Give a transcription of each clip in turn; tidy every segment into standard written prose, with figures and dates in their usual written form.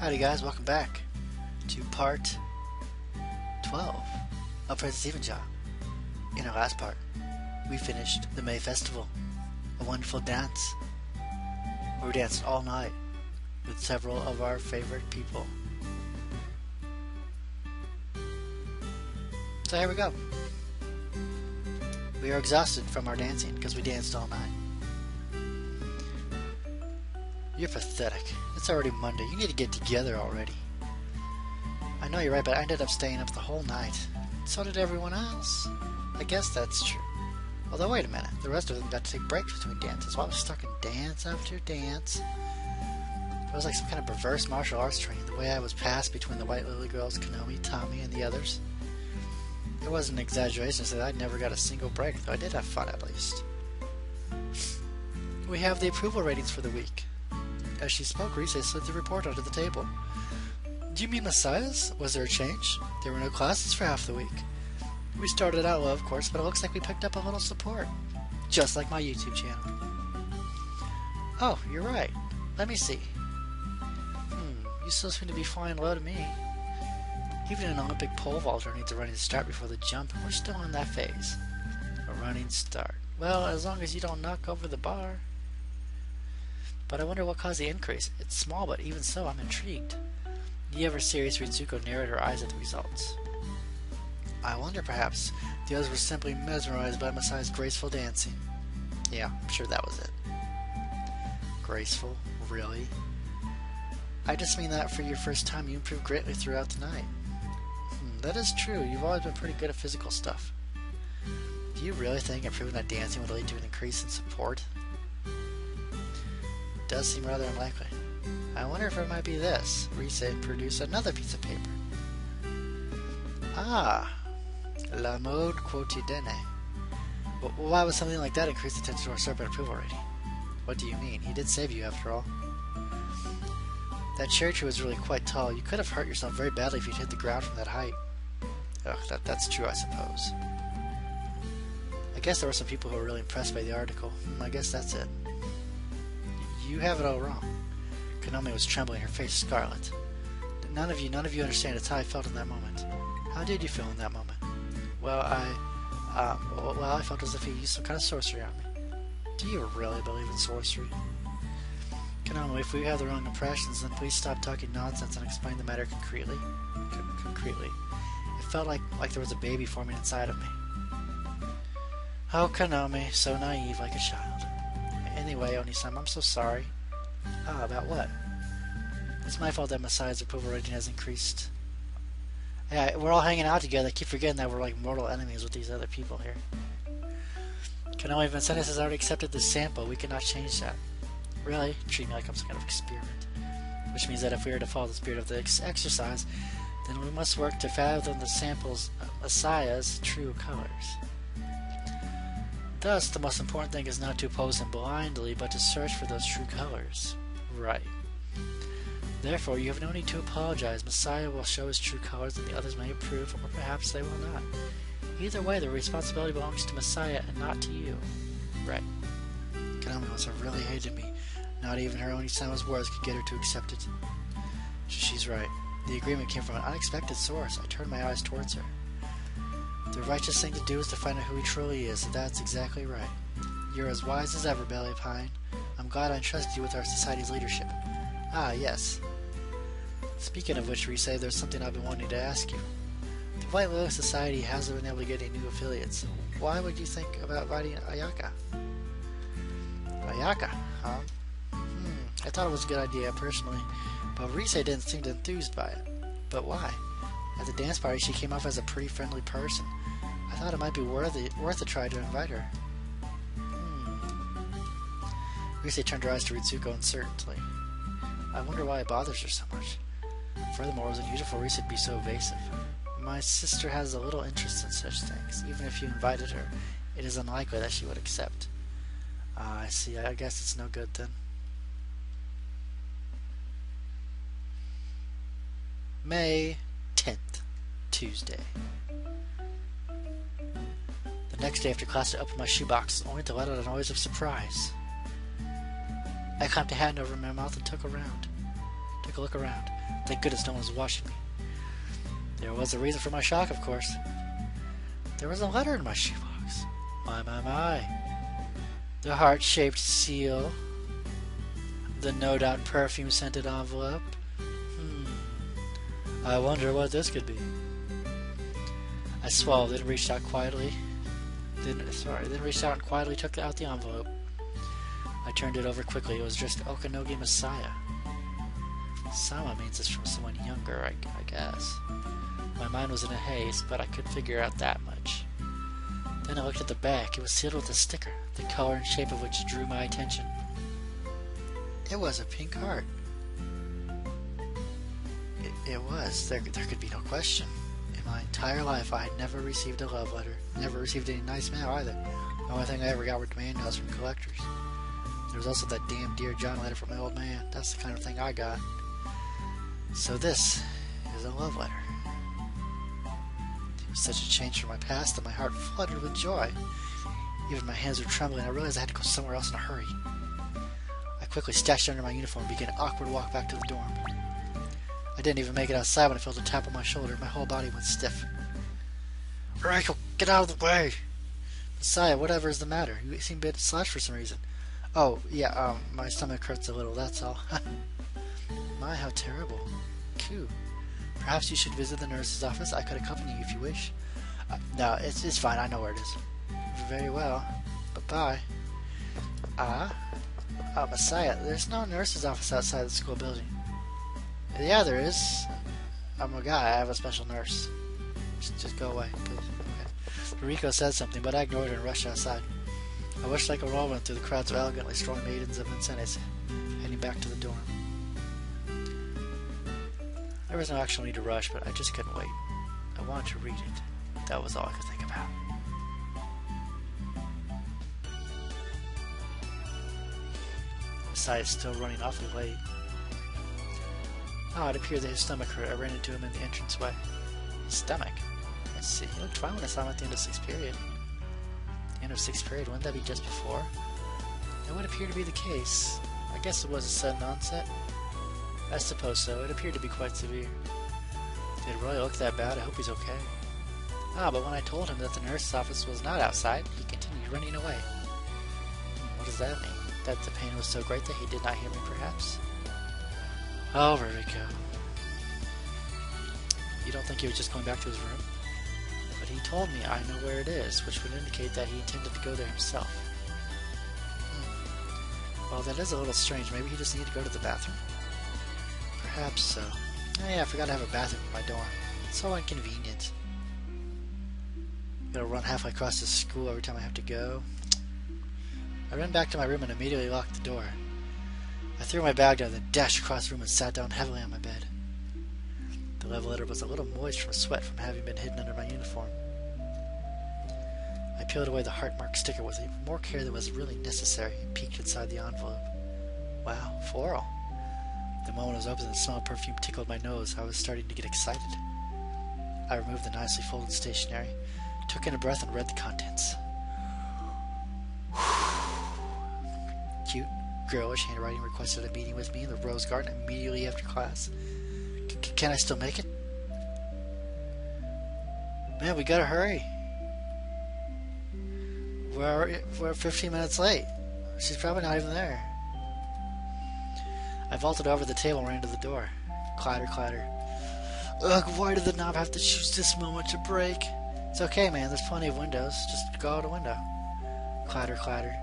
Howdy guys, welcome back to part 12 of Princess Evangile. In our last part, we finished the May Festival, a wonderful dance where we danced all night with several of our favorite people. So here we go. We are exhausted from our dancing because we danced all night. You're pathetic. It's already Monday. You need to get together already. I know you're right, but I ended up staying up the whole night. So did everyone else. I guess that's true. Although, wait a minute. The rest of them got to take breaks between dances while I was stuck in dance after dance. It was like some kind of reverse martial arts training, the way I was passed between the White Lily girls, Konomi, Tommy, and the others. It wasn't an exaggeration to say that I never got a single break, though I did have fun at least. We have the approval ratings for the week. As she spoke, Rise slid the report onto the table. Do you mean Messiahs? Was there a change? There were no classes for half the week. We started out low, of course, but it looks like we picked up a little support. Just like my YouTube channel. Oh, you're right. Let me see. You still seem to be flying low to me. Even an Olympic pole vaulter needs a running start before the jump, and we're still in that phase. A running start. Well, as long as you don't knock over the bar. But I wonder what caused the increase. It's small, but even so, I'm intrigued. The ever-serious Ritsuko narrowed her eyes at the results. I wonder, perhaps, the others were simply mesmerized by Masai's graceful dancing. Yeah, I'm sure that was it. Graceful? Really? I just mean that for your first time, you improved greatly throughout the night. That is true. You've always been pretty good at physical stuff. Do you really think improving at dancing would lead to an increase in support? Does seem rather unlikely. I wonder if it might be this. Rise produced another piece of paper. Ah, La Mode Quotidienne. Why would something like that increase attention to our serpent approval rating? What do you mean? He did save you, after all. That cherry tree was really quite tall. You could have hurt yourself very badly if you'd hit the ground from that height. Ugh, that's true, I suppose. I guess there were some people who were really impressed by the article. I guess that's it. You have it all wrong. Konomi was trembling, her face scarlet. None of you understand. It's how I felt in that moment. How did you feel in that moment? Well, I felt as if he used some kind of sorcery on me. Do you really believe in sorcery? Konomi, if we have the wrong impressions, then please stop talking nonsense and explain the matter concretely. Concretely. It felt like there was a baby forming inside of me. Oh, Konomi, so naive, like a child. Anyway, Oni-san, I'm so sorry. About what? It's my fault that Masai's approval rating has increased. Yeah, we're all hanging out together. I keep forgetting that we're like mortal enemies with these other people here. Konomi, Vincennes has already accepted this sample. We cannot change that. Really? Treat me like I'm some kind of experiment. Which means that if we are to follow the spirit of the exercise, then we must work to fathom the sample's Messiah's true colors. Thus, the most important thing is not to oppose him blindly, but to search for those true colors. Right. Therefore, you have no need to apologize. Messiah will show his true colors, and the others may approve, or perhaps they will not. Either way, the responsibility belongs to Messiah and not to you. Right. Konomi must have really hated me. Not even her own Isama's words could get her to accept it. She's right. The agreement came from an unexpected source. I turned my eyes towards her. The righteous thing to do is to find out who he truly is. That's exactly right. You're as wise as ever, Belly Pine. I'm glad I entrusted you with our society's leadership. Ah, yes. Speaking of which, Rise, there's something I've been wanting to ask you. The White Lily Society hasn't been able to get any new affiliates. Why would you think about inviting Ayaka? Ayaka, huh? I thought it was a good idea, personally, but Rise didn't seem enthused by it. But why? At the dance party, she came off as a pretty friendly person. I thought it might be worth a try to invite her. Rise turned her eyes to Ritsuko uncertainly. I wonder why it bothers her so much. Furthermore, it was unusual for Rise to be so evasive. My sister has a little interest in such things. Even if you invited her, it is unlikely that she would accept. I see. I guess it's no good then. May 10th, Tuesday. The next day after class, I opened my shoebox, only to let out a noise of surprise. I clapped a hand over my mouth and took a look around. Thank goodness no one was watching me. There was a reason for my shock, of course. There was a letter in my shoebox. My. The heart-shaped seal. The no-doubt perfume-scented envelope. I wonder what this could be. I swallowed it and reached out quietly. Then reached out and quietly took out the envelope. I turned it over quickly. It was just Okanogi Messiah. Sama means it's from someone younger, I guess. My mind was in a haze, but I could figure out that much. Then I looked at the back. It was sealed with a sticker, the color and shape of which drew my attention. It was a pink heart. It was. There could be no question. In my entire life, I had never received a love letter. Never received any nice mail either. The only thing I ever got were demand mails from collectors. There was also that damn Dear John letter from my old man. That's the kind of thing I got. So this is a love letter. It was such a change from my past that my heart fluttered with joy. Even my hands were trembling. I realized I had to go somewhere else in a hurry. I quickly stashed under my uniform and began an awkward walk back to the dorm. I didn't even make it outside when I felt a tap on my shoulder. My whole body went stiff. Rachel, get out of the way! Messiah, whatever is the matter? You seem a bit slashed for some reason. Oh, yeah, my stomach hurts a little, that's all. My, how terrible. Phew. Perhaps you should visit the nurse's office. I could accompany you if you wish. No, it's fine. I know where it is. Very well. Bye-bye. Messiah, there's no nurse's office outside the school building. Yeah, there is. I'm a guy. I have a special nurse. Just go away, please. Okay. Riko said something, but I ignored her and rushed outside. I wished like a whirlwind through the crowds of elegantly strong maidens of Vincennes, heading back to the dorm. There was no actual need to rush, but I just couldn't wait. I wanted to read it. That was all I could think about. Besides, still running awfully late. Oh, it appeared that his stomach hurt. I ran into him in the entranceway. His stomach? Let's see. He looked fine when I saw him at the end of 6th period. The end of 6th period? Wouldn't that be just before? That would appear to be the case. I guess it was a sudden onset. I suppose so. It appeared to be quite severe. Did it really look that bad? I hope he's okay. But when I told him that the nurse's office was not outside, he continued running away. What does that mean? That the pain was so great that he did not hear me, perhaps? Oh, Ruriko. You don't think he was just going back to his room? But he told me I know where it is, which would indicate that he intended to go there himself. Well, that is a little strange. Maybe he just needed to go to the bathroom? Perhaps so. Oh yeah, I forgot to have a bathroom in my dorm. It's so inconvenient. Gotta run halfway across the school every time I have to go. I ran back to my room and immediately locked the door. I threw my bag down, then dashed across the room and sat down heavily on my bed. The love letter was a little moist from sweat from having been hidden under my uniform. I peeled away the heart-marked sticker with even more care than was really necessary and peeked inside the envelope. Wow, floral. The moment it was open and the smell of perfume tickled my nose, I was starting to get excited. I removed the nicely folded stationery, took in a breath, and read the contents. Cute, girlish handwriting requested a meeting with me in the Rose Garden immediately after class. Can I still make it? Man, we gotta hurry. We're 15 minutes late. She's probably not even there. I vaulted over the table and ran to the door. Clatter, clatter. Ugh, why did the knob have to choose this moment to break? It's okay, man. There's plenty of windows. Just go out a window. Clatter, clatter.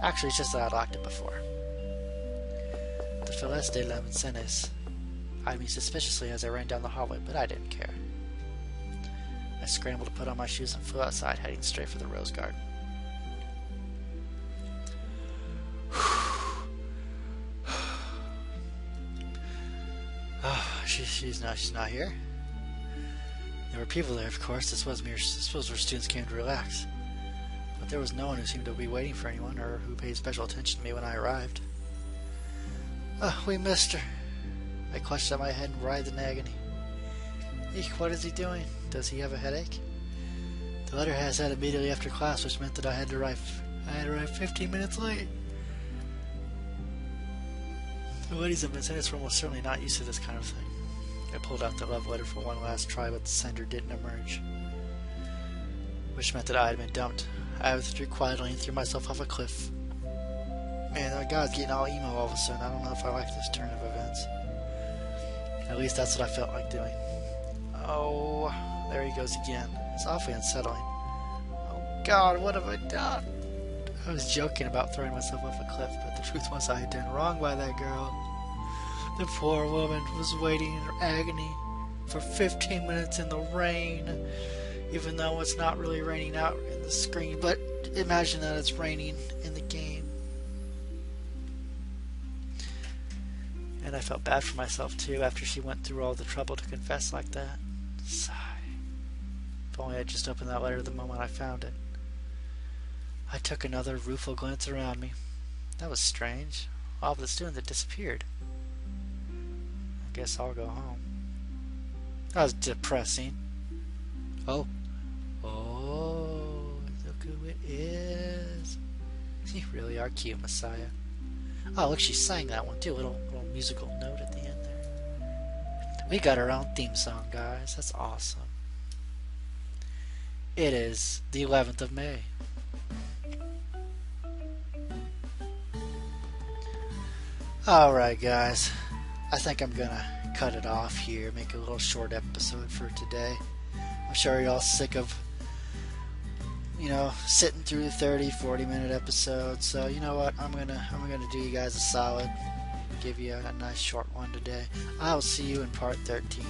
Actually, it's just that I locked it before. The Felice de la Vincennes eyed me suspiciously as I ran down the hallway, but I didn't care. I scrambled to put on my shoes and flew outside, heading straight for the Rose Garden. She's not here. There were people there, of course. This was where students came to relax. But there was no one who seemed to be waiting for anyone, or who paid special attention to me when I arrived. Oh, we missed her. I clutched at my head and writhed in agony. Eek, what is he doing? Does he have a headache? The letter has said immediately after class, which meant that I had to arrive 15 minutes late. The ladies of Vincennes were almost certainly not used to this kind of thing. I pulled out the love letter for one last try, but the sender didn't emerge, which meant that I had been dumped. I withdrew quietly and threw myself off a cliff. Man, that guy's getting all emo all of a sudden. I don't know if I like this turn of events. At least that's what I felt like doing. Oh, there he goes again. It's awfully unsettling. Oh God, what have I done? I was joking about throwing myself off a cliff, but the truth was I had done wrong by that girl. The poor woman was waiting in agony for 15 minutes in the rain, even though it's not really raining out in the screen, but imagine that it's raining in the game. And I felt bad for myself too after she went through all the trouble to confess like that. Sigh. If only I'd just opened that letter the moment I found it. I took another rueful glance around me. That was strange. All the students had disappeared. I guess I'll go home. That was depressing. Oh. Oh, look who it is. You really are cute, Messiah. Oh, look, she sang that one too. Little musical note at the end there. We got our own theme song, guys. That's awesome. It is the 11th of May. Alright, guys. I think I'm gonna cut it off here, make a little short episode for today. I'm sure you're all sick of, sitting through 30-40 minute episodes. So you know what? I'm gonna do you guys a solid, give you a nice short one today. I'll see you in part 13.